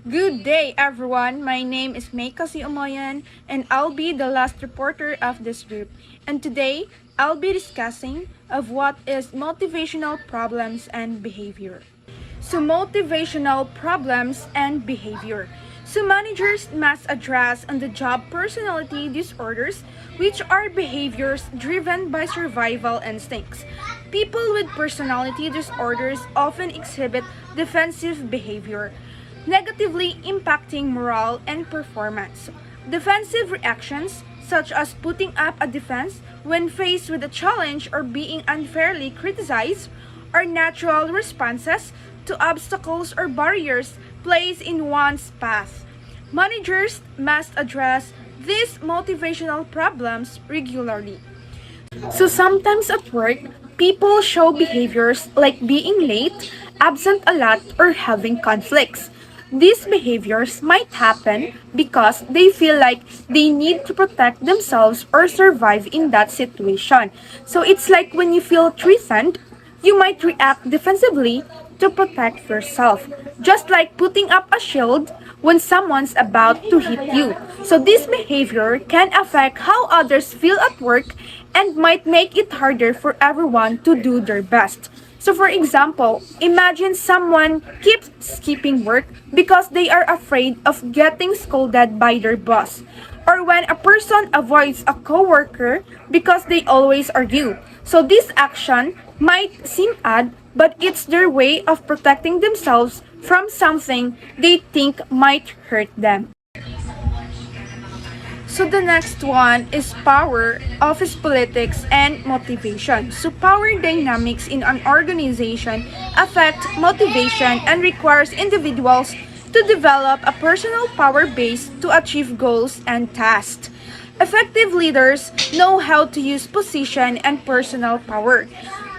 Good day, everyone. My name is Maykasi Omoyan, and I'll be the last reporter of this group. And today, I'll be discussing of what is motivational problems and behavior. So, motivational problems and behavior. So, managers must address on the job personality disorders, which are behaviors driven by survival instincts. People with personality disorders often exhibit defensive behavior, negatively impacting morale and performance. Defensive reactions, such as putting up a defense when faced with a challenge or being unfairly criticized, are natural responses to obstacles or barriers placed in one's path. Managers must address these motivational problems regularly. So sometimes at work, people show behaviors like being late, absent a lot, or having conflicts. These behaviors might happen because they feel like they need to protect themselves or survive in that situation. So it's like when you feel threatened, you might react defensively to protect yourself, just like putting up a shield when someone's about to hit you. So this behavior can affect how others feel at work and might make it harder for everyone to do their best. So for example, imagine someone keeps skipping work because they are afraid of getting scolded by their boss. Or when a person avoids a coworker because they always argue. So this action might seem odd, but it's their way of protecting themselves from something they think might hurt them. So the next one is power, office politics, and motivation. So power dynamics in an organization affect motivation and requires individuals to develop a personal power base to achieve goals and tasks. Effective leaders know how to use position and personal power,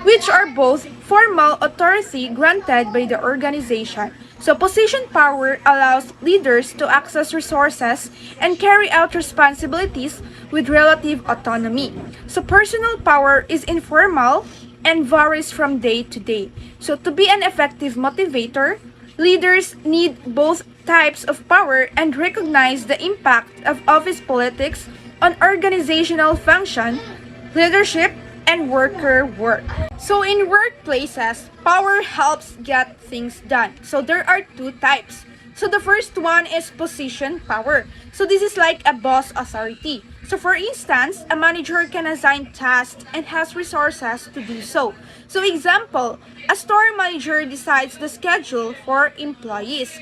which are both formal authority granted by the organization. So, position power allows leaders to access resources and carry out responsibilities with relative autonomy. So, personal power is informal and varies from day to day. So, to be an effective motivator, leaders need both types of power and recognize the impact of office politics on organizational function, leadership, and worker work. So in workplaces, power helps get things done. So there are two types. So the first one is position power. So this is like a boss authority. So for instance, a manager can assign tasks and has resources to do so. So example, a store manager decides the schedule for employees.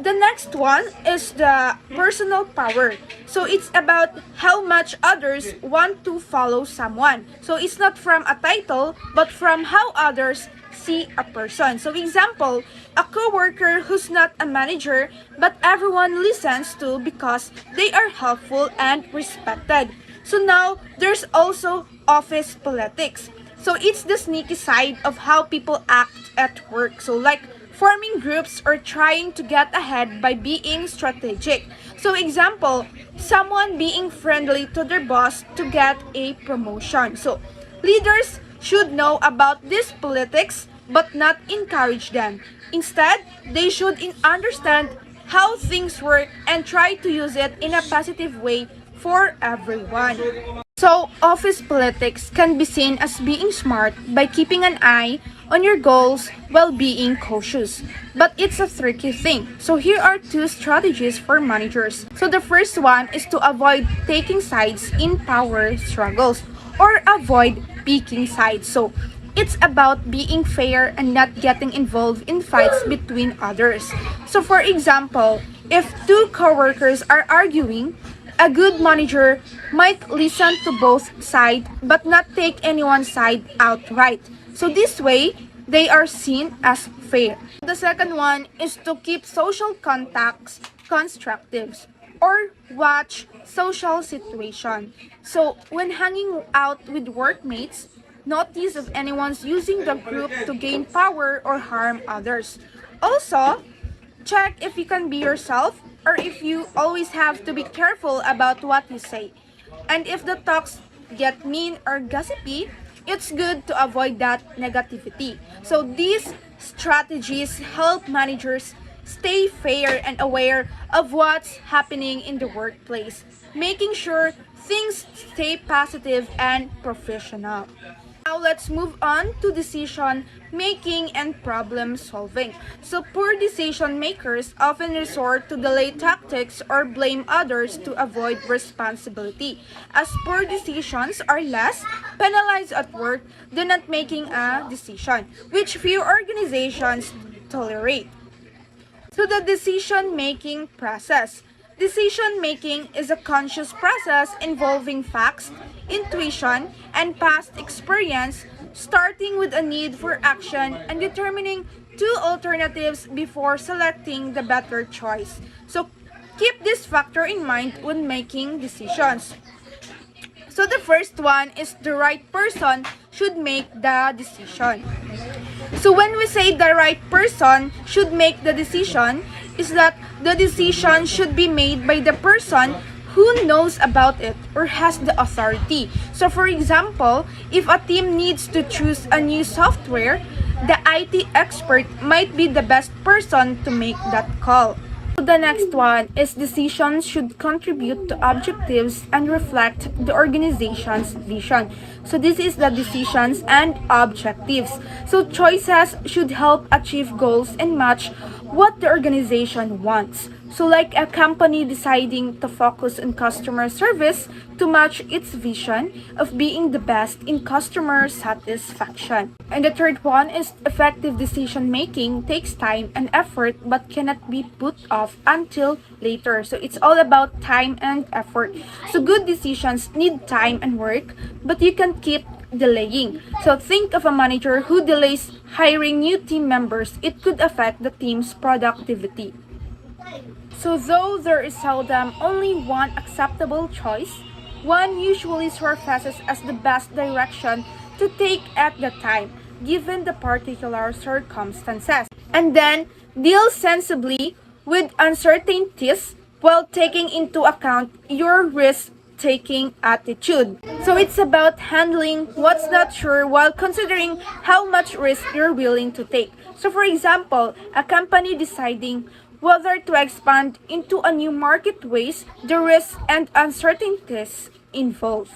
The next one is the personal power. So it's about how much others want to follow someone. So it's not from a title, but from how others see a person. So example, a coworker who's not a manager, but everyone listens to because they are helpful and respected. So now there's also office politics. So it's the sneaky side of how people act at work. So like forming groups or trying to get ahead by being strategic. So example, someone being friendly to their boss to get a promotion. So leaders should know about this politics but not encourage them. Instead, they should understand how things work and try to use it in a positive way for everyone. So, office politics can be seen as being smart by keeping an eye on your goals while being cautious. But it's a tricky thing. So, here are two strategies for managers. So, the first one is to avoid taking sides in power struggles or avoid picking sides. So, it's about being fair and not getting involved in fights between others. So, for example, if two coworkers are arguing, a good manager might listen to both sides but not take anyone's side outright. So this way, they are seen as fair. The second one is to keep social contacts constructive or watch social situation. So when hanging out with workmates, notice if anyone's using the group to gain power or harm others. Also, check if you can be yourself or if you always have to be careful about what you say. And if the talks get mean or gossipy, it's good to avoid that negativity. So these strategies help managers stay fair and aware of what's happening in the workplace, making sure things stay positive and professional. Now let's move on to decision making and problem solving. So poor decision makers often resort to delay tactics or blame others to avoid responsibility. As poor decisions are less penalized at work than not making a decision, which few organizations tolerate. So the decision making process. Decision making is a conscious process involving facts, intuition, and past experience, starting with a need for action and determining two alternatives before selecting the better choice. So keep this factor in mind when making decisions. So the first one is the right person should make the decision. So when we say the right person should make the decision, is that the decision should be made by the person who knows about it or has the authority. So for example, if a team needs to choose a new software, the IT expert might be the best person to make that call. The next one is decisions should contribute to objectives and reflect the organization's vision. So this is the decisions and objectives. So choices should help achieve goals and match what the organization wants. So like a company deciding to focus on customer service to match its vision of being the best in customer satisfaction. And the third one is effective decision making takes time and effort but cannot be put off until later. So it's all about time and effort. So good decisions need time and work, but you can keep delaying. So think of a manager who delays hiring new team members. It could affect the team's productivity. So though there is seldom only one acceptable choice, one usually surfaces as the best direction to take at the time, given the particular circumstances. And then deal sensibly with uncertainties while taking into account your risk taking attitude. So it's about handling what's not sure while considering how much risk you're willing to take. So for example, a company deciding whether to expand into a new market weighs the risks and uncertainties involved.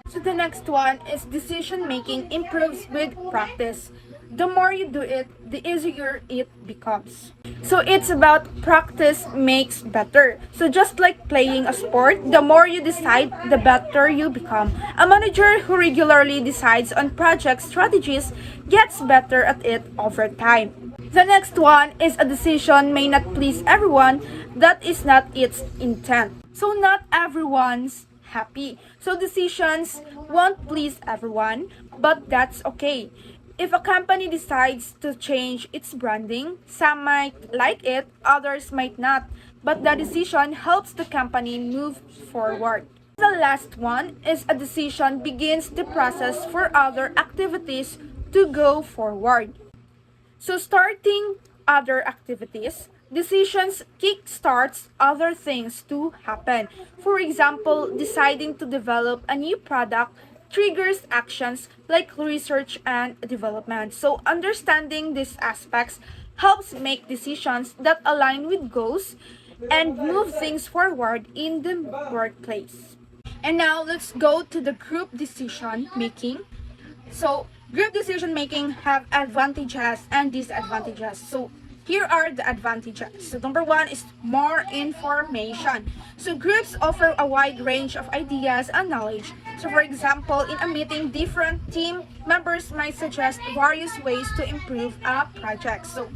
So the next one is decision making improves with practice. The more you do it, the easier it becomes. So it's about practice makes better. So just like playing a sport, the more you decide, the better you become. A manager who regularly decides on project strategies gets better at it over time. The next one is a decision may not please everyone. That is not its intent. So not everyone's happy. So decisions won't please everyone, but that's okay. If a company decides to change its branding, some might like it, others might not, but the decision helps the company move forward. The last one is a decision begins the process for other activities to go forward. So starting other activities, decisions kickstarts other things to happen. For example, deciding to develop a new product triggers actions like research and development. So understanding these aspects helps make decisions that align with goals and move things forward in the workplace. And now let's go to the group decision making. So group decision making have advantages and disadvantages. So here are the advantages. So number one is more information. So groups offer a wide range of ideas and knowledge. So for example, in a meeting, different team members might suggest various ways to improve a project. So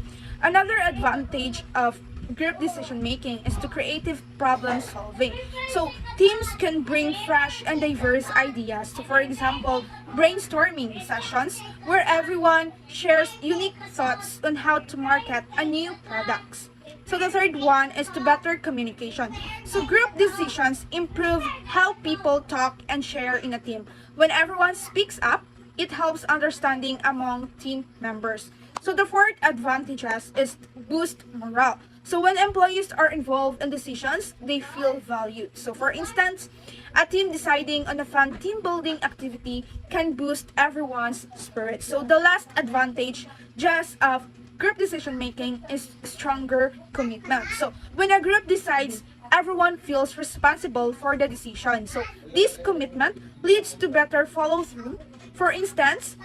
another advantage of group decision making is to creative problem solving. So teams can bring fresh and diverse ideas. So for example, brainstorming sessions where everyone shares unique thoughts on how to market a new products. So the third one is to better communication. So group decisions improve how people talk and share in a team. When everyone speaks up, it helps understanding among team members. So the fourth advantages is boost morale. So when employees are involved in decisions, they feel valued. So for instance, a team deciding on a fun team building activity can boost everyone's spirit. So the last advantage just of group decision making is stronger commitment. So when a group decides, everyone feels responsible for the decision. So this commitment leads to better follow through. For instance,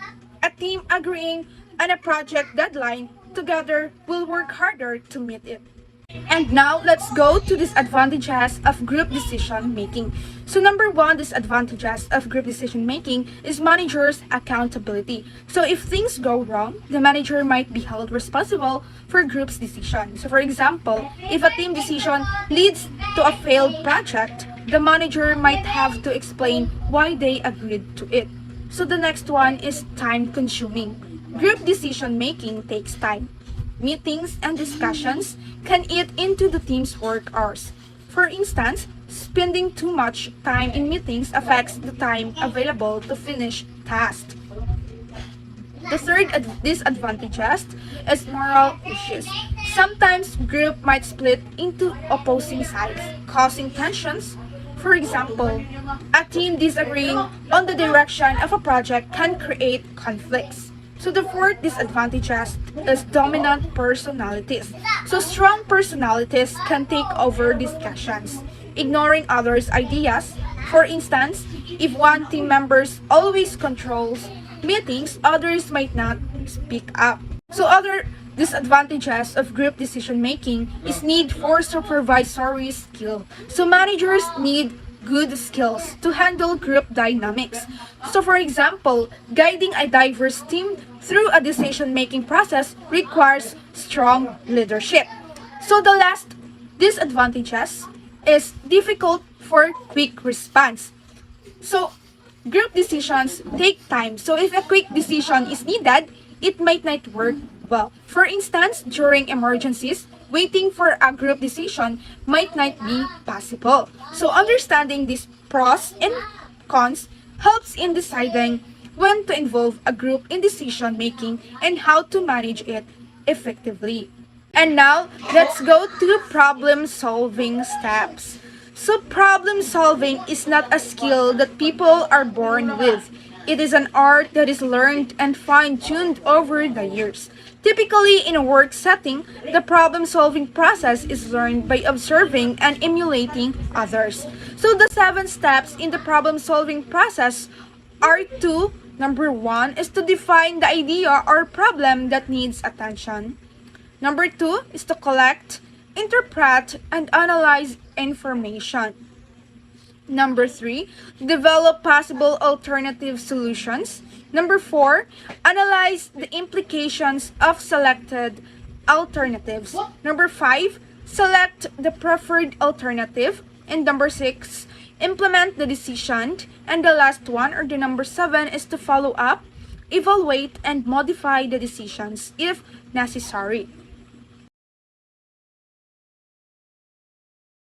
a team agreeing on a project deadline together will work harder to meet it. And now let's go to disadvantages of group decision making. So number one disadvantages of group decision making is managers' accountability. So if things go wrong, the manager might be held responsible for group's decision. So for example, if a team decision leads to a failed project, the manager might have to explain why they agreed to it. So the next one is time consuming. Group decision making takes time. Meetings and discussions can eat into the team's work hours. For instance, spending too much time in meetings affects the time available to finish tasks. The third disadvantages is moral issues. Sometimes group might split into opposing sides, causing tensions. For example, a team disagreeing on the direction of a project can create conflicts. So the fourth disadvantages is dominant personalities. So strong personalities can take over discussions, ignoring others' ideas. For instance, if one team member always controls meetings, others might not speak up. So other disadvantages of group decision making is need for supervisory skill. So managers need good skills to handle group dynamics. So for example, guiding a diverse team through a decision-making process requires strong leadership. So the last disadvantages is difficult for quick response. So group decisions take time. So if a quick decision is needed, it might not work well. For instance, during emergencies, waiting for a group decision might not be possible. So understanding these pros and cons helps in deciding when to involve a group in decision making and how to manage it effectively. And now, let's go to problem solving steps. So problem solving is not a skill that people are born with. It is an art that is learned and fine-tuned over the years. Typically, in a work setting, the problem-solving process is learned by observing and emulating others. So the 7 steps in the problem-solving process are to, number 1 is to define the idea or problem that needs attention. Number 2 is to collect, interpret, and analyze information. Number 3, develop possible alternative solutions. Number 4, analyze the implications of selected alternatives. Number 5, select the preferred alternative. And number 6, implement the decision. And the last one, or the number 7, is to follow up, evaluate, and modify the decisions if necessary.